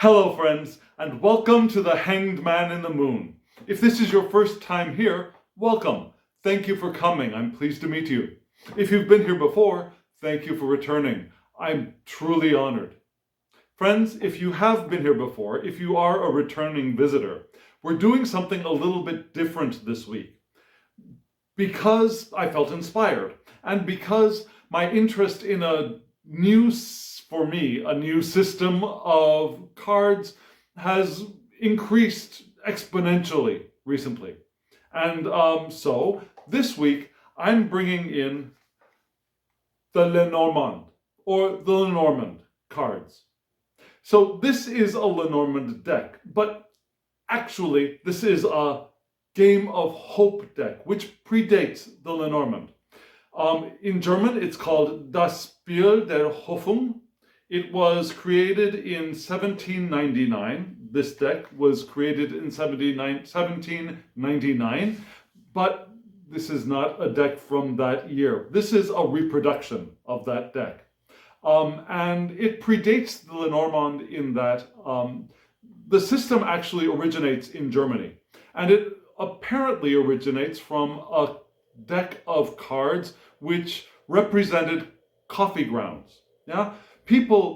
Hello friends, and welcome to the Hanged Man in the Moon. If this is your first time here, welcome. Thank you for coming. I'm pleased to meet you. If you've been here before, thank you for returning. I'm truly honored. Friends, if you have been here before, if you are a returning visitor, we're doing something a little bit different this week. Because I felt inspired, and because my interest in a new system of cards has increased exponentially recently. And so this week I'm bringing in the Lenormand, or the Lenormand cards. So this is a Lenormand deck, but actually this is a Game of Hope deck, which predates the Lenormand. In German, it's called Das Spiel der Hoffnung. It was created in 1799. This deck was created in 1799, but this is not a deck from that year. This is a reproduction of that deck. And it predates the Lenormand in that the system actually originates in Germany. And it apparently originates from a deck of cards which represented coffee grounds. Yeah,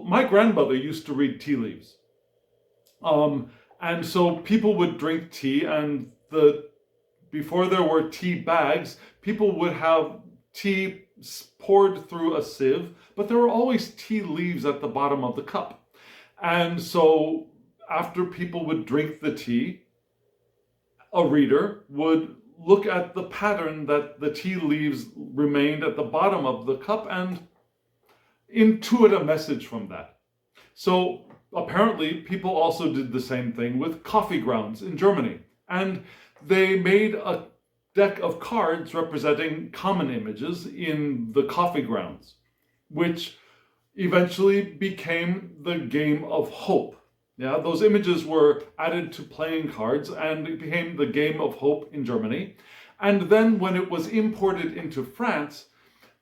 my grandmother used to read tea leaves. And so people would drink tea, and before there were tea bags, people would have tea poured through a sieve, but there were always tea leaves at the bottom of the cup. And so after people would drink the tea, a reader would look at the pattern that the tea leaves remained at the bottom of the cup and intuit a message from that. So apparently people also did the same thing with coffee grounds in Germany. And they made a deck of cards representing common images in the coffee grounds, which eventually became the Game of Hope. Yeah, those images were added to playing cards and it became the Game of Hope in Germany. And then when it was imported into France,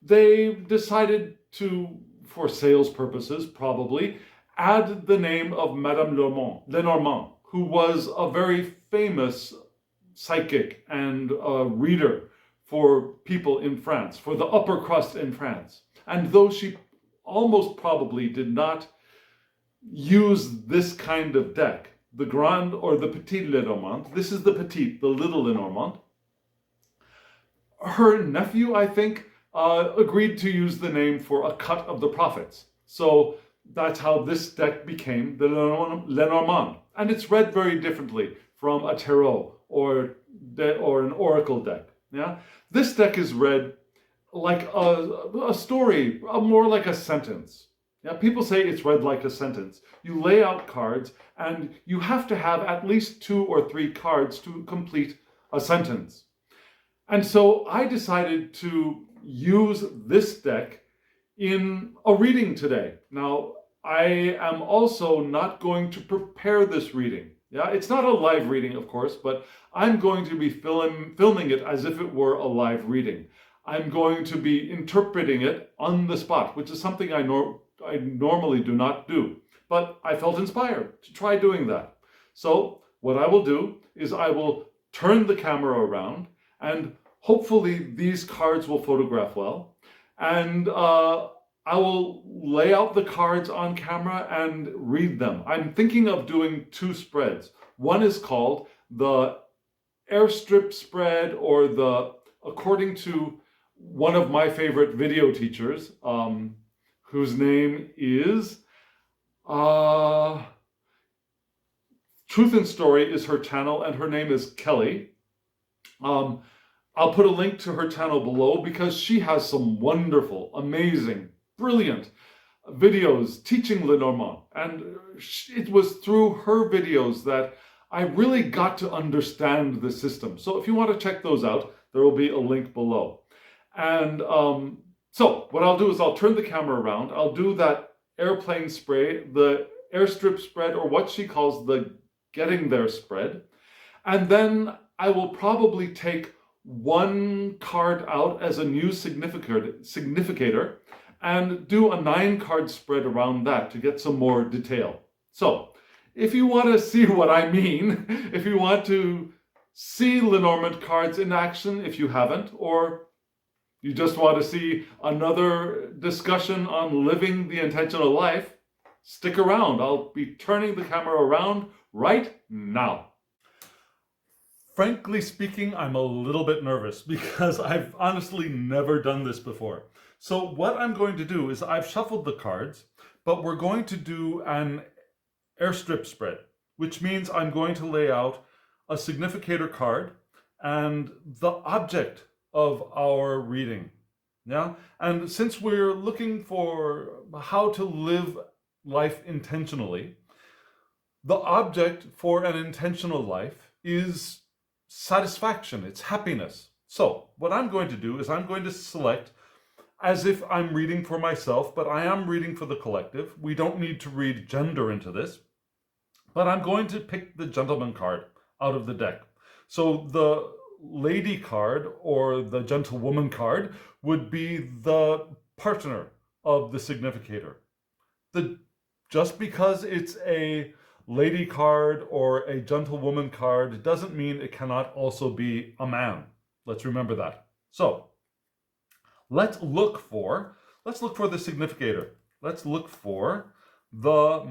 they decided to, for sales purposes probably, add the name of Madame Lenormand, who was a very famous psychic and reader for people in France, for the upper crust in France. And though she almost probably did not use this kind of deck, the Grand or the Petit Lenormand. This is the Petit, the little Lenormand. Her nephew, I think, agreed to use the name for a cut of the prophets. So that's how this deck became the Lenormand. And it's read very differently from a tarot or an oracle deck. Yeah, this deck is read like a story, more like a sentence. Yeah, people say it's read like a sentence. You lay out cards, and you have to have at least 2 or 3 cards to complete a sentence. And so I decided to use this deck in a reading today. Now, I am also not going to prepare this reading. Yeah, it's not a live reading, of course, but I'm going to be filming it as if it were a live reading. I'm going to be interpreting it on the spot, which is something I normally do not do, but I felt inspired to try doing that. So what I will do is I will turn the camera around, and hopefully these cards will photograph well, and I will lay out the cards on camera and read them. I'm thinking of doing 2 spreads. One is called the Airstrip Spread, or according to one of my favorite video teachers, whose name is Truth and Story is her channel, and her name is Kelly. I'll put a link to her channel below because she has some wonderful, amazing, brilliant videos teaching Lenormand. And it was through her videos that I really got to understand the system. So if you want to check those out, there will be a link below. And so what I'll do is I'll turn the camera around. I'll do that airplane spray, the airstrip spread, or what she calls the getting there spread. And then I will probably take 1 card out as a new significator and do a 9-card spread around that to get some more detail. So if you want to see what I mean, if you want to see Lenormand cards in action, if you haven't, or you just want to see another discussion on living the intentional life, stick around. I'll be turning the camera around right now. Frankly speaking, I'm a little bit nervous because I've honestly never done this before. So what I'm going to do is I've shuffled the cards, but we're going to do an airstrip spread, which means I'm going to lay out a significator card and the object of our reading. Yeah, and since we're looking for how to live life intentionally, the object for an intentional life is satisfaction, it's happiness. So what I'm going to do is I'm going to select, as if I'm reading for myself, but I am reading for the collective. We don't need to read gender into this, but I'm going to pick the gentleman card out of the deck. So the lady card or the gentlewoman card would be the partner of the significator. Just because it's a lady card or a gentlewoman card doesn't mean it cannot also be a man. Let's remember that. So let's look for the significator. Let's look for the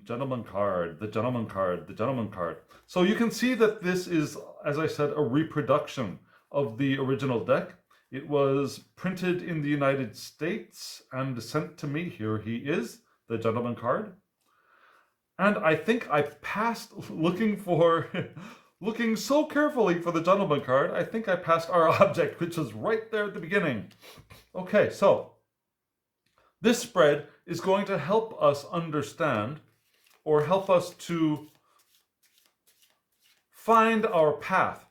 gentleman card, the gentleman card, the gentleman card. So you can see that this is, as I said, a reproduction of the original deck. It was printed in the United States and sent to me. Here he is, the gentleman card. And I think I passed looking so carefully for the gentleman card, I think I passed our object, which is right there at the beginning. Okay, so this spread is going to help us understand, or help us to find our path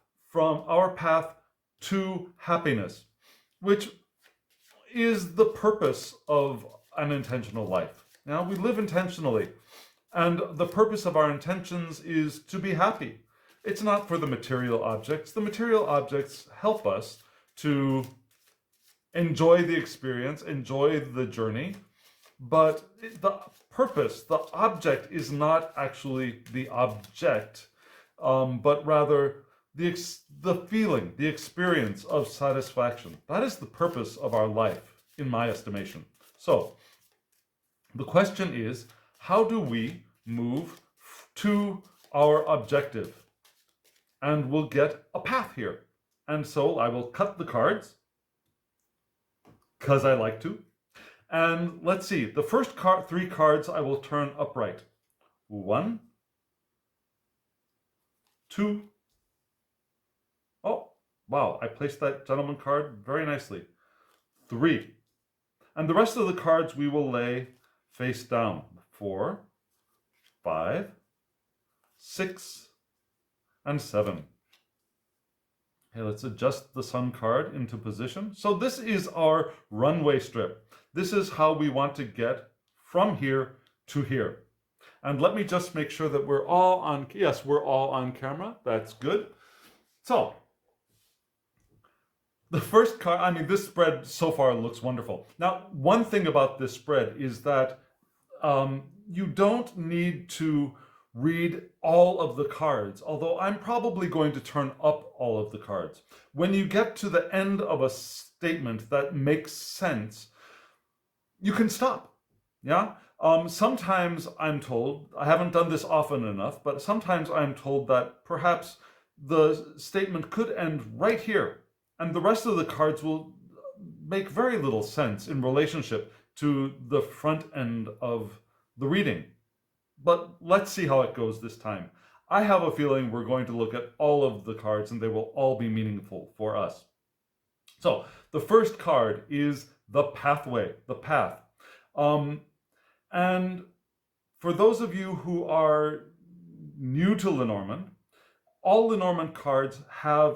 to happiness, which is the purpose of an intentional life. Now, we live intentionally. And the purpose of our intentions is to be happy. It's not for the material objects. The material objects help us to enjoy the experience, enjoy the journey. But the purpose, the object is not actually the object, but rather the feeling, the experience of satisfaction. That is the purpose of our life, in my estimation. So the question is, how do we move to our objective? And we'll get a path here. And so I will cut the cards, because I like to. And let's see, the first three cards I will turn upright. 1, 2. Oh, wow, I placed that gentleman card very nicely. 3. And the rest of the cards we will lay face down. 4, 5, 6, and 7. Okay, let's adjust the sun card into position. So this is our runway strip. This is how we want to get from here to here. And let me just make sure that we're all on, yes, we're all on camera. That's good. So the first card, I mean, this spread so far looks wonderful. Now, one thing about this spread is that you don't need to read all of the cards, although I'm probably going to turn up all of the cards. When you get to the end of a statement that makes sense, you can stop. Yeah? Sometimes I'm told, I haven't done this often enough, but sometimes I'm told that perhaps the statement could end right here, and the rest of the cards will make very little sense in relationship to the front end of the reading. But let's see how it goes this time. I have a feeling we're going to look at all of the cards and they will all be meaningful for us. So the first card is the pathway, the path. And for those of you who are new to Lenormand, all Lenormand cards have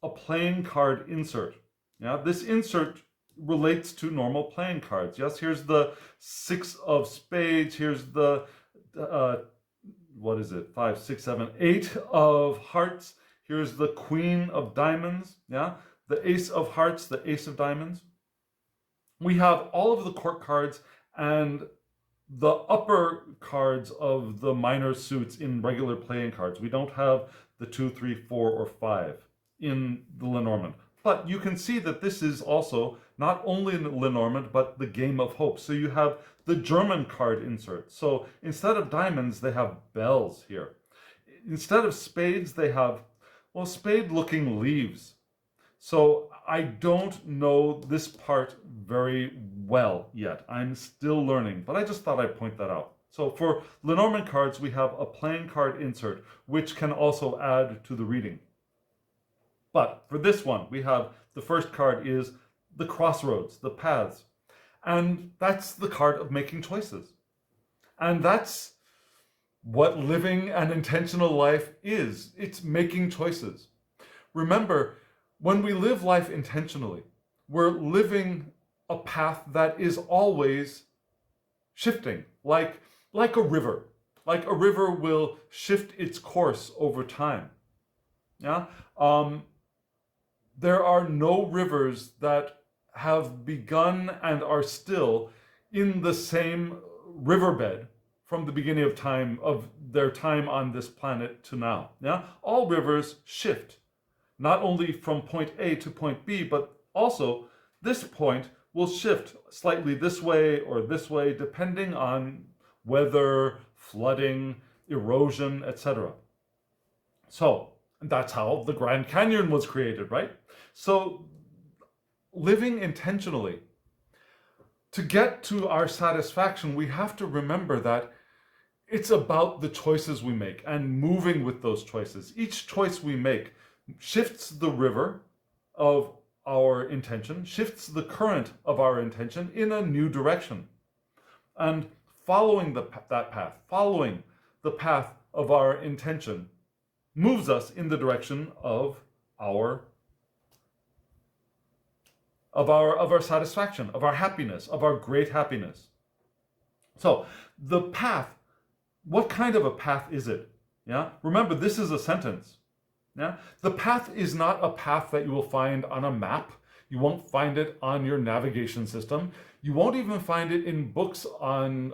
a playing card insert. Yeah, this insert relates to normal playing cards. Yes, here's the 6 of spades. Here's the, 5, 6, 7, 8 of hearts. Here's the queen of diamonds. Yeah, the ace of hearts, the ace of diamonds. We have all of the court cards, and the upper cards of the minor suits in regular playing cards. We don't have the 2, 3, 4, or 5 in the Lenormand. But you can see that this is also not only Lenormand, but the Game of Hope. So you have the German card insert. So instead of diamonds, they have bells here. Instead of spades, they have, well, spade-looking leaves. So I don't know this part very well yet. I'm still learning, but I just thought I'd point that out. So for Lenormand cards, we have a playing card insert, which can also add to the reading. But for this one, we have the first card is the crossroads, the paths. And that's the card of making choices. And that's what living an intentional life is. It's making choices. Remember, when we live life intentionally, we're living a path that is always shifting, like a river. Like a river will shift its course over time. Yeah. There are no rivers that have begun and are still in the same riverbed from the beginning of time, of their time on this planet to now. Yeah, all rivers shift, not only from point A to point B, but also this point will shift slightly this way or this way, depending on weather, flooding, erosion, etc. So that's how the Grand Canyon was created, right? So living intentionally, to get to our satisfaction, we have to remember that it's about the choices we make and moving with those choices. Each choice we make shifts the river of our intention, shifts the current of our intention in a new direction. And following that path, following the path of our intention, moves us in the direction of our satisfaction, of our happiness, of our great happiness. So the path, what kind of a path is it? Yeah. Remember, this is a sentence. Yeah. The path is not a path that you will find on a map. You won't find it on your navigation system. You won't even find it in books on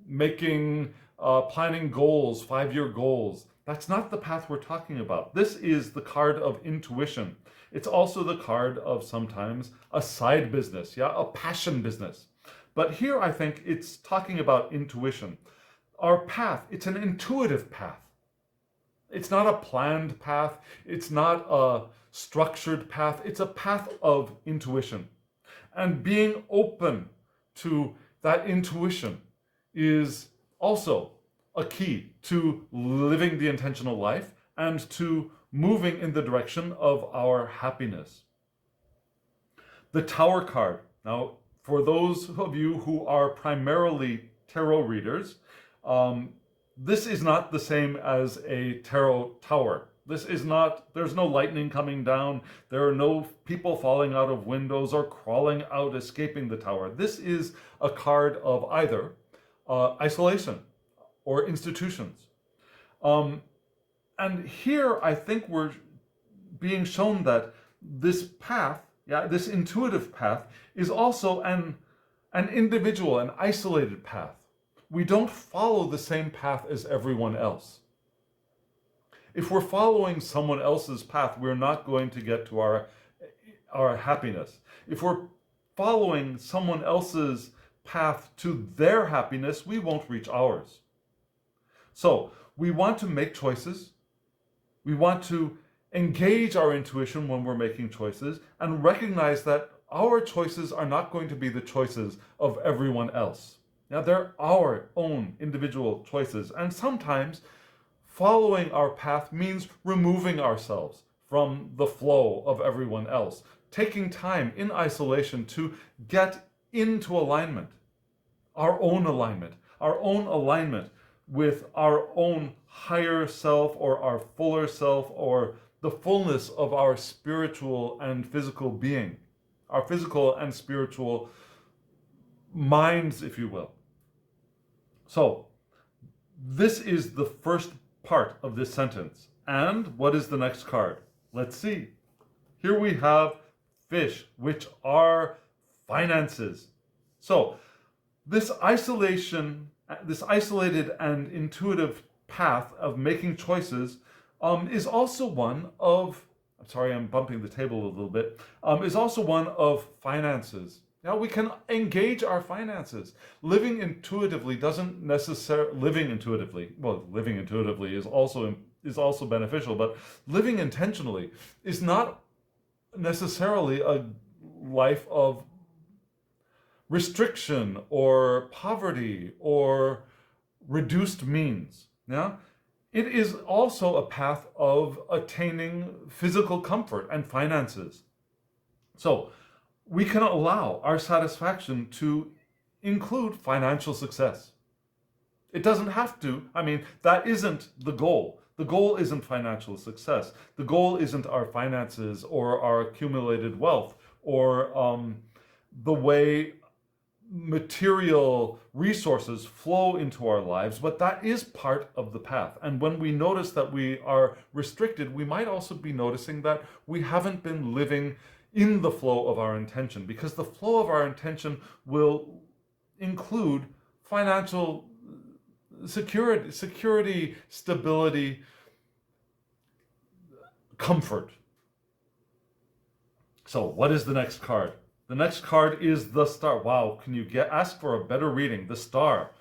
planning goals, 5-year goals. That's not the path we're talking about. This is the card of intuition. It's also the card of sometimes a side business, yeah, a passion business. But here I think it's talking about intuition. Our path, it's an intuitive path. It's not a planned path. It's not a structured path. It's a path of intuition. And being open to that intuition is also a key to living the intentional life and to moving in the direction of our happiness. The Tower card. Now, for those of you who are primarily tarot readers, this is not the same as a tarot tower. This is not, there's no lightning coming down. There are no people falling out of windows or crawling out, escaping the tower. This is a card of either isolation or institutions. And here I think we're being shown that this path, yeah, this intuitive path, is also an individual, an isolated path. We don't follow the same path as everyone else. If we're following someone else's path, we're not going to get to our happiness. If we're following someone else's path to their happiness, we won't reach ours. So we want to make choices. We want to engage our intuition when we're making choices and recognize that our choices are not going to be the choices of everyone else. Now, they're our own individual choices. And sometimes following our path means removing ourselves from the flow of everyone else, taking time in isolation to get into alignment, our own alignment with our own higher self or our fuller self or the fullness of our spiritual and physical being, our physical and spiritual minds, if you will. So this is the first part of this sentence. And what is the next card? Let's see. Here we have fish, which are finances. So This isolated and intuitive path of making choices is also one of, I'm sorry, I'm bumping the table a little bit, is also one of finances. Now we can engage our finances. Living intuitively is also beneficial, but living intentionally is not necessarily a life of restriction or poverty or reduced means. Yeah? It is also a path of attaining physical comfort and finances. So we can allow our satisfaction to include financial success. It doesn't have to. I mean, that isn't the goal. The goal isn't financial success. The goal isn't our finances or our accumulated wealth or the way material resources flow into our lives, but that is part of the path. And when we notice that we are restricted, we might also be noticing that we haven't been living in the flow of our intention, because the flow of our intention will include financial security, stability, comfort. So what is the next card? The next card is the star. Wow, can you ask for a better reading? The star,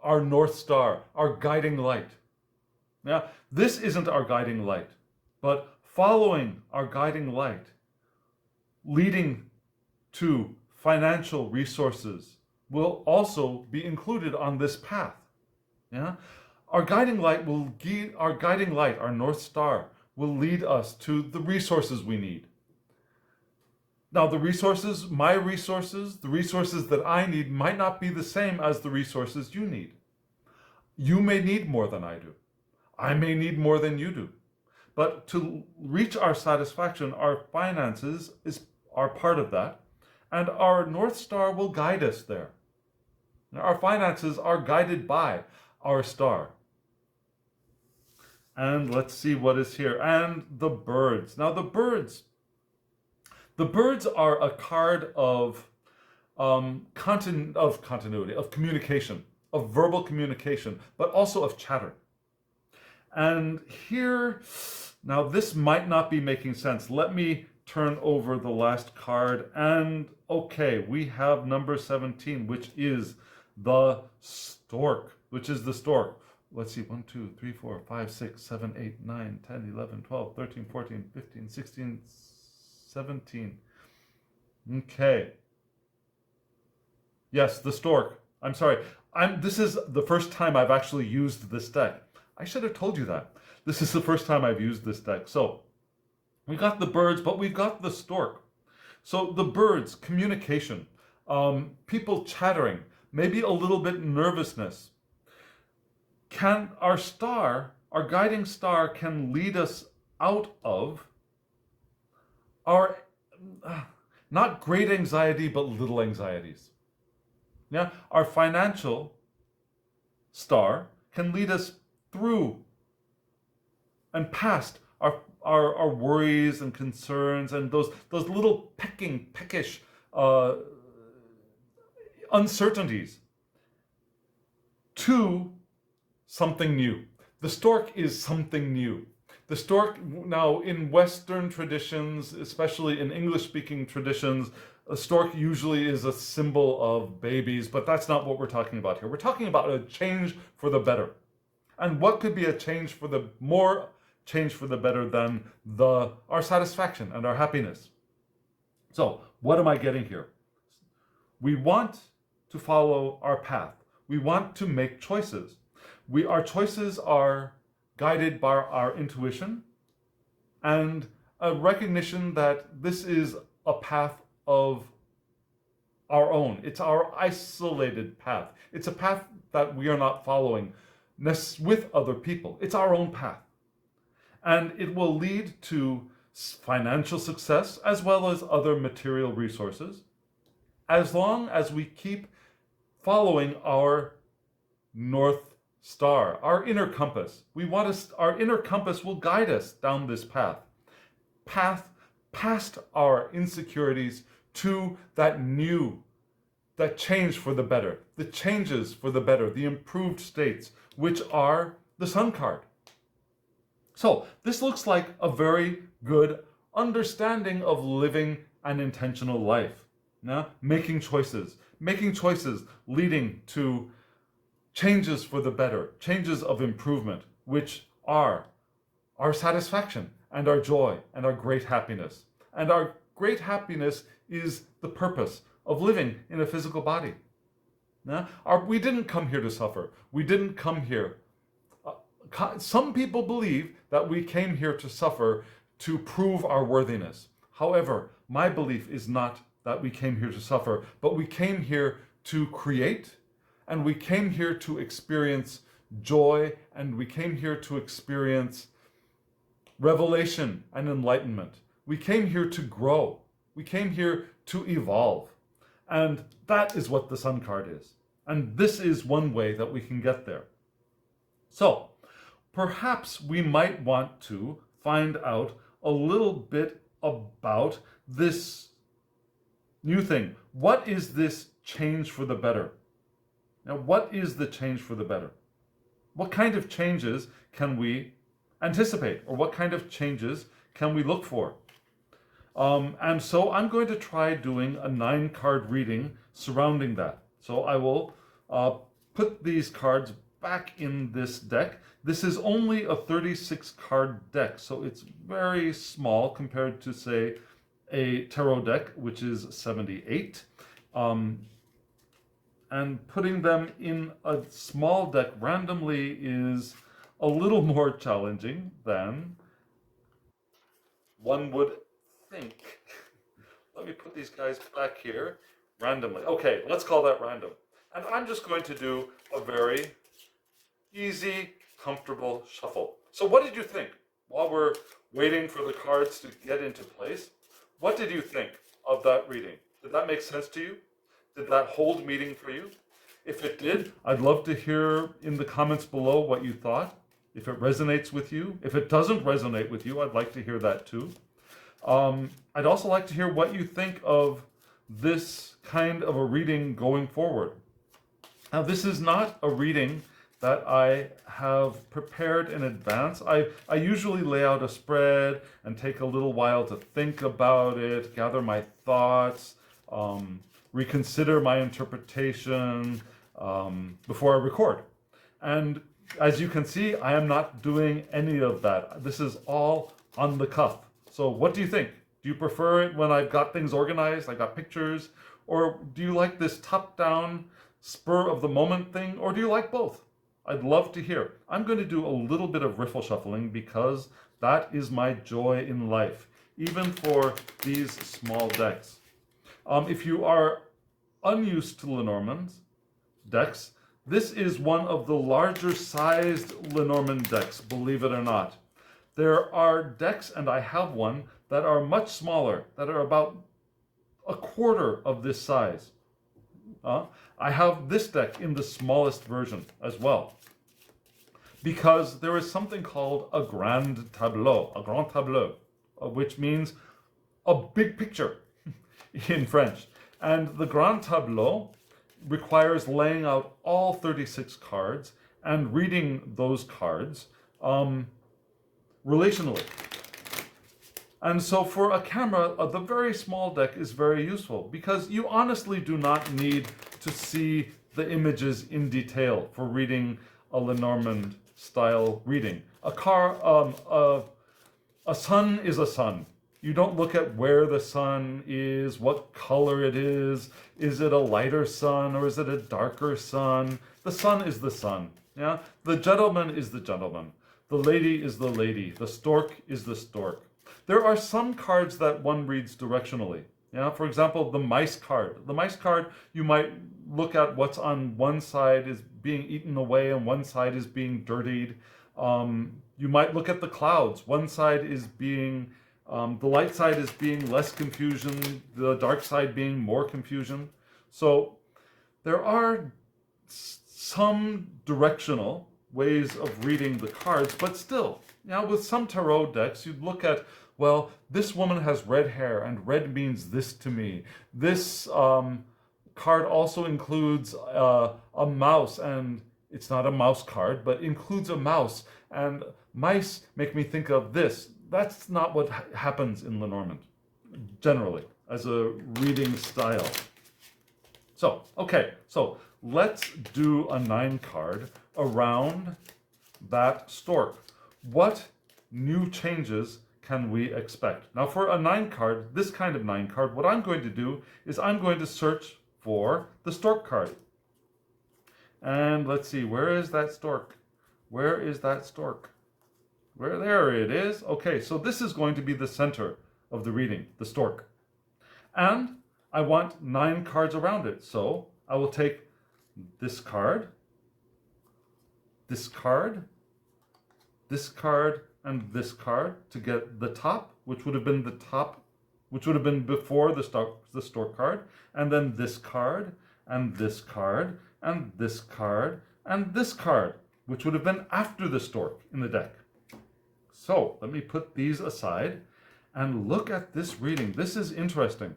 our North Star, our guiding light. Now, this isn't our guiding light, but following our guiding light, leading to financial resources, will also be included on this path. Yeah? Our guiding light, our North Star, will lead us to the resources we need. Now, the resources that I need might not be the same as the resources you need. You may need more than I do. I may need more than you do. But to reach our satisfaction, our finances are part of that, and our North Star will guide us there. Now, our finances are guided by our star. And let's see what is here. And the birds. Now, the birds are a card of continuity, of communication, of verbal communication, but also of chatter. And here, now this might not be making sense. Let me turn over the last card. And okay, we have number 17, which is the stork, Let's see, 1, 2, 3, 4, 5, 6, 7, 8, 9, 10, 11, 12, 13, 14, 15, 16, 17. Okay. Yes, the stork. I'm sorry. This is the first time I've actually used this deck. I should have told you that. This is the first time I've used this deck. So we got the birds, but we've got the stork. So the birds, communication, people chattering, maybe a little bit nervousness. Our guiding star can lead us out of our not great anxiety, but little anxieties. Yeah, our financial star can lead us through and past our worries and concerns and those little peckish uncertainties to something new. The stork is something new. The stork, now in Western traditions, especially in English-speaking traditions, a stork usually is a symbol of babies, but that's not what we're talking about here. We're talking about a change for the better. And what could be a change for the better than our satisfaction and our happiness? So, what am I getting here? We want to follow our path. We want to make choices. Our choices are guided by our intuition and a recognition that this is a path of our own. It's our isolated path. It's a path that we are not following with other people. It's our own path. And it will lead to financial success as well as other material resources, as long as we keep following our North Star, our inner compass. Our inner compass will guide us down this path past our insecurities to that new that change for the better, the changes for the better, the improved states, which are the Sun card. So this looks like a very good understanding of living an intentional life. Now, making choices leading to changes for the better, changes of improvement, which are our satisfaction and our joy and our great happiness. And our great happiness is the purpose of living in a physical body. Now, we didn't come here to suffer. We didn't come here. Some people believe that we came here to suffer to prove our worthiness. However, my belief is not that we came here to suffer, but we came here to create, and we came here to experience joy, and we came here to experience revelation and enlightenment. We came here to grow. We came here to evolve. And that is what the Sun card is. And this is one way that we can get there. So, perhaps we might want to find out a little bit about this new thing. What is this change for the better? Now, what is the change for the better? What kind of changes can we anticipate, or what kind of changes can we look for? And so I'm going to try doing a 9-card reading surrounding that. So I will put these cards back in this deck. This is only a 36-card deck, so it's very small compared to, say, a tarot deck, which is 78. And putting them in a small deck randomly is a little more challenging than one would think. Let me put these guys back here randomly. Okay, let's call that random. And I'm just going to do a very easy, comfortable shuffle. So what did you think? While we're waiting for the cards to get into place, what did you think of that reading? Did that make sense to you? Did that hold meaning for you? If it did, I'd love to hear in the comments below what you thought. If it resonates with you. If it doesn't resonate with you, I'd like to hear that too. I'd also like to hear what you think of this kind of a reading going forward. Now, this is not a reading that I have prepared in advance. I usually lay out a spread and take a little while to think about it, gather my thoughts, reconsider my interpretation before I record. And as you can see, I am not doing any of that. This is all on the cuff. So what do you think? Do you prefer it when I've got things organized, I've got pictures? Or do you like this top-down, spur-of-the-moment thing? Or do you like both? I'd love to hear. I'm going to do a little bit of riffle shuffling because that is my joy in life, even for these small decks. If you are unused to Lenormand's decks, this is one of the larger sized Lenormand decks, believe it or not. There are decks, and I have one, that are much smaller, that are about a quarter of this size. I have this deck in the smallest version as well, because there is something called a grand tableau, which means a big picture in French. And the grand tableau requires laying out all 36 cards and reading those cards relationally. And so for a camera, the very small deck is very useful because you honestly do not need to see the images in detail for reading a Lenormand style reading. A sun is a sun. You don't look at where the sun is, what color it is it a lighter sun or is it a darker sun? The sun is the sun. Yeah? The gentleman is the gentleman. The lady is the lady. The stork is the stork. There are some cards that one reads directionally. Yeah? For example, the mice card. The mice card, you might look at what's on one side is being eaten away and one side is being dirtied. You might look at the clouds. One side is being, the light side is being less confusion, the dark side being more confusion. So there are some directional ways of reading the cards, but still, with some tarot decks, you'd look at, well, this woman has red hair and red means this to me. This card also includes a mouse, and it's not a mouse card, but includes a mouse, and mice make me think of this. That's not what happens in Lenormand, generally, as a reading style. So, okay, so let's do a 9 card around that stork. What new changes can we expect? Now, for a 9 card, this kind of 9 card, what I'm going to do is I'm going to search for the stork card. And let's see, where is that stork? Where is that stork? There it is. Okay, so this is going to be the center of the reading, the stork. And I want 9 cards around it. So I will take this card, this card, this card, and this card to get the top, which would have been the top, which would have been before the stork card, and then this card, and this card, and this card, and this card, which would have been after the stork in the deck. So let me put these aside and look at this reading. This is interesting.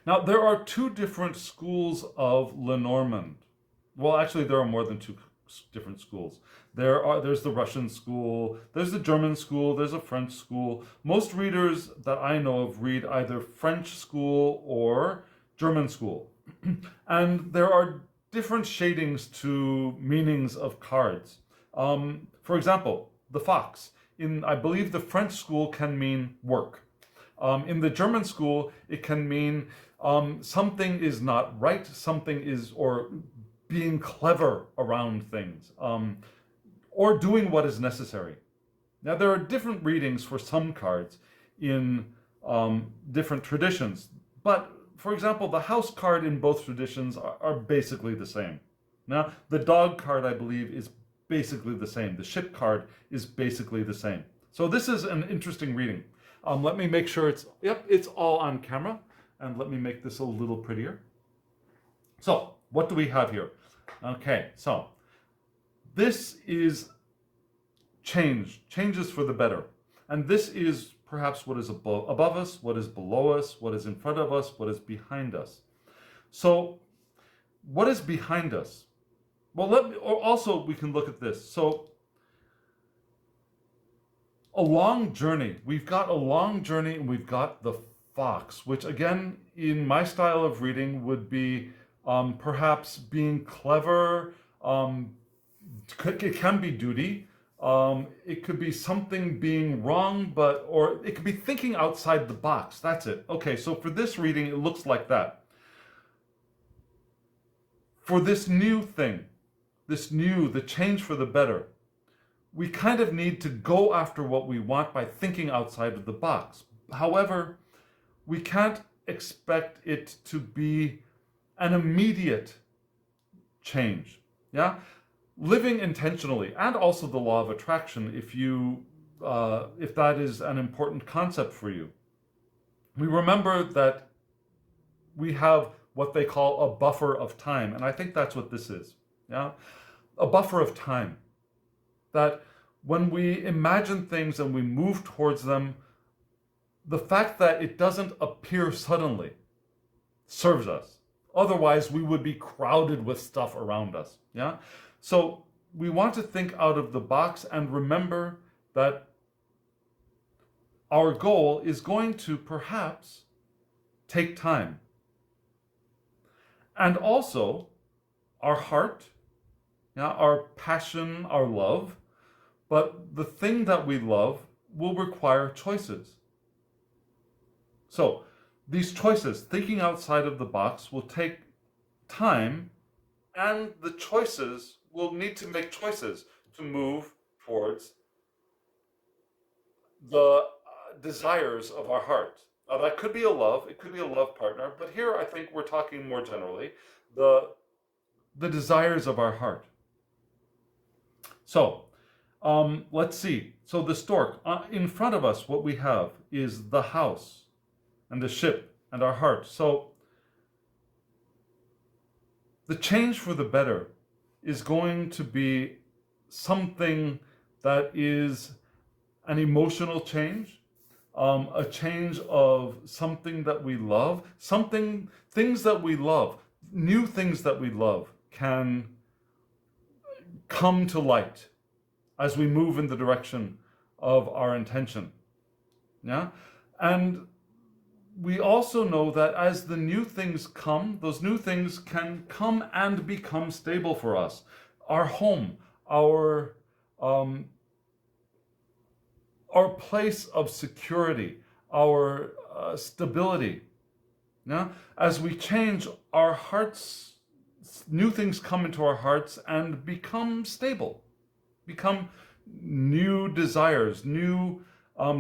Now, there are 2 different schools of Lenormand. Well, actually, there are more than 2 different schools. There's the Russian school, there's the German school, there's a French school. Most readers that I know of read either French school or German school. And there are different shadings to meanings of cards. For example, the fox. I believe the French school can mean work. In the German school, it can mean something is not right, or being clever around things, or doing what is necessary. Now, there are different readings for some cards in different traditions, but for example, the house card in both traditions are basically the same. Now, the dog card, I believe, is basically the same. The ship card is basically the same. So this is an interesting reading. Let me make sure it's all on camera, and let me make this a little prettier. So, what do we have here? Okay, so this is changes for the better. And this is perhaps what is above us, what is below us, what is in front of us, what is behind us. So, what is behind us? Well, also we can look at this. So, a long journey. We've got a long journey, and we've got the fox, which again, in my style of reading, would be perhaps being clever. It can be duty. It could be something being wrong, or it could be thinking outside the box. That's it. Okay, so for this reading, it looks like that. For this new thing, the change for the better, we kind of need to go after what we want by thinking outside of the box. However, we can't expect it to be an immediate change. Yeah? Living intentionally, and also the law of attraction, if that is an important concept for you. We remember that we have what they call a buffer of time, and I think that's what this is. Yeah? A buffer of time. That when we imagine things and we move towards them, the fact that it doesn't appear suddenly serves us. Otherwise, we would be crowded with stuff around us. Yeah? So we want to think out of the box and remember that our goal is going to perhaps take time. And also, our heart, our passion, our love, but the thing that we love will require choices. So, these choices, thinking outside of the box, will take time, and the choices will need to make choices to move towards the desires of our heart. Now, that could be a love, it could be a love partner, but here I think we're talking more generally, the desires of our heart. So, let's see. So the stork, in front of us, what we have is the house and the ship and our heart. So the change for the better is going to be something that is an emotional change, a change of something that we love, things that we love, new things that we love can come to light as we move in the direction of our intention. Yeah? And we also know that as the new things come, those new things can come and become stable for us. Our home, our place of security, our stability. Yeah? As we change, our hearts, new things come into our hearts and become stable, become new desires, new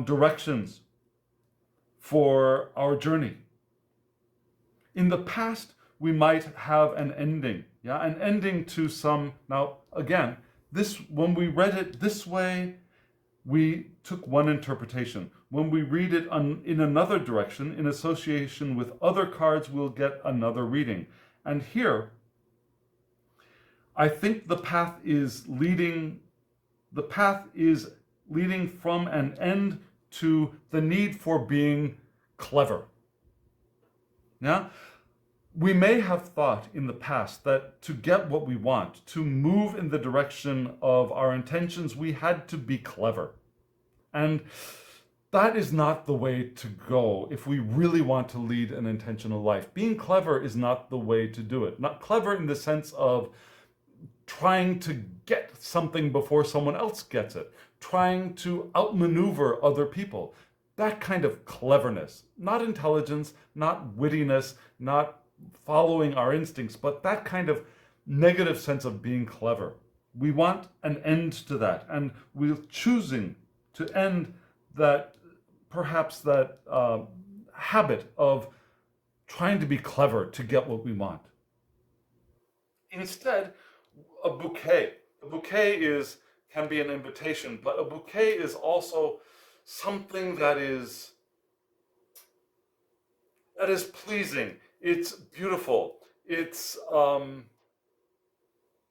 directions for our journey. In the past, we might have an ending, an ending to some. Now, again, when we read it this way, we took one interpretation. When we read it in another direction, in association with other cards, we'll get another reading. And here, I think the path is leading from an end to the need for being clever. Yeah? We may have thought in the past that to get what we want, to move in the direction of our intentions, we had to be clever. And that is not the way to go if we really want to lead an intentional life. Being clever is not the way to do it. Not clever in the sense of trying to get something before someone else gets it, trying to outmaneuver other people. That kind of cleverness, not intelligence, not wittiness, not following our instincts, but that kind of negative sense of being clever. We want an end to that, and we're choosing to end that, perhaps that habit of trying to be clever to get what we want. Instead, a bouquet. A bouquet can be an invitation, but a bouquet is also something that is pleasing. It's beautiful. It's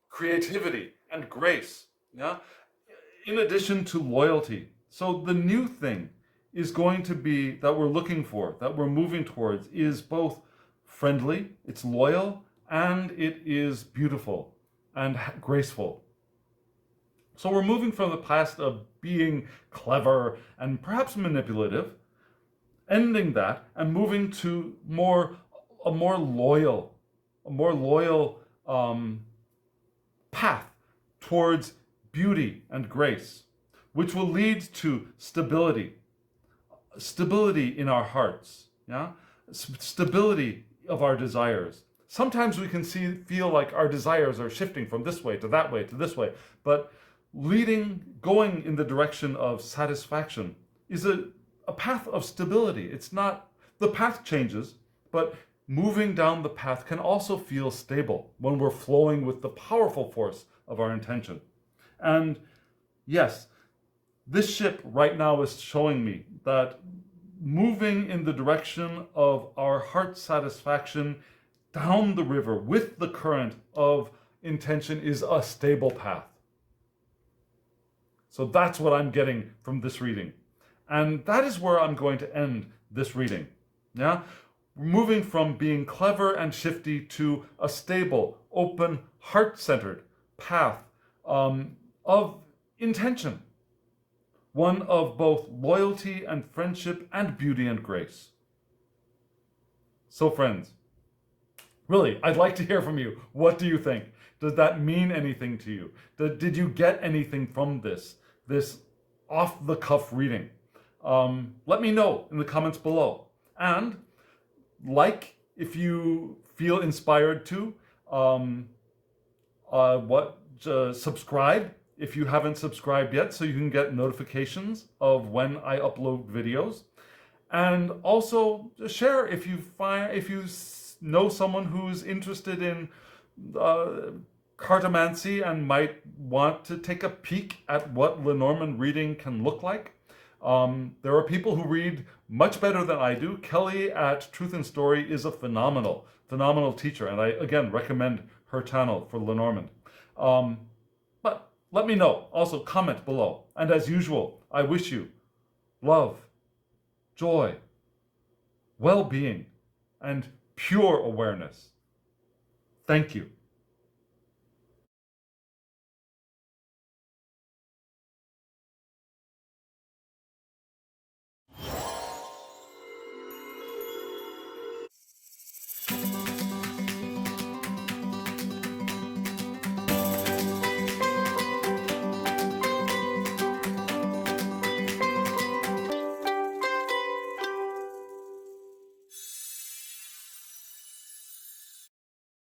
creativity and grace. Yeah. In addition to loyalty. So the new thing is going to be that we're looking for, that we're moving towards, is both friendly, it's loyal, and it is beautiful and graceful. So we're moving from the past of being clever and perhaps manipulative, ending that and moving to a more loyal path towards beauty and grace, which will lead to stability in our hearts, stability of our desires. Sometimes we can feel like our desires are shifting from this way to that way to this way, but going in the direction of satisfaction is a path of stability. It's not, the path changes, but moving down the path can also feel stable when we're flowing with the powerful force of our intention. And yes, this ship right now is showing me that moving in the direction of our heart satisfaction down the river with the current of intention is a stable path. So that's what I'm getting from this reading. And that is where I'm going to end this reading. Yeah? We're moving from being clever and shifty to a stable, open, heart-centered path of intention. One of both loyalty and friendship and beauty and grace. So friends, really, I'd like to hear from you. What do you think? Does that mean anything to you? Did you get anything from this off-the-cuff reading? Let me know in the comments below. And if you feel inspired to, subscribe if you haven't subscribed yet, so you can get notifications of when I upload videos. And also share if you know someone who's interested in cartomancy and might want to take a peek at what Lenormand reading can look like. There are people who read much better than I do. Kelly at Truth and Story is a phenomenal teacher, and I again recommend her channel for Lenormand. But let me know. Also comment below. And as usual, I wish you love, joy, well-being, and pure awareness. Thank you.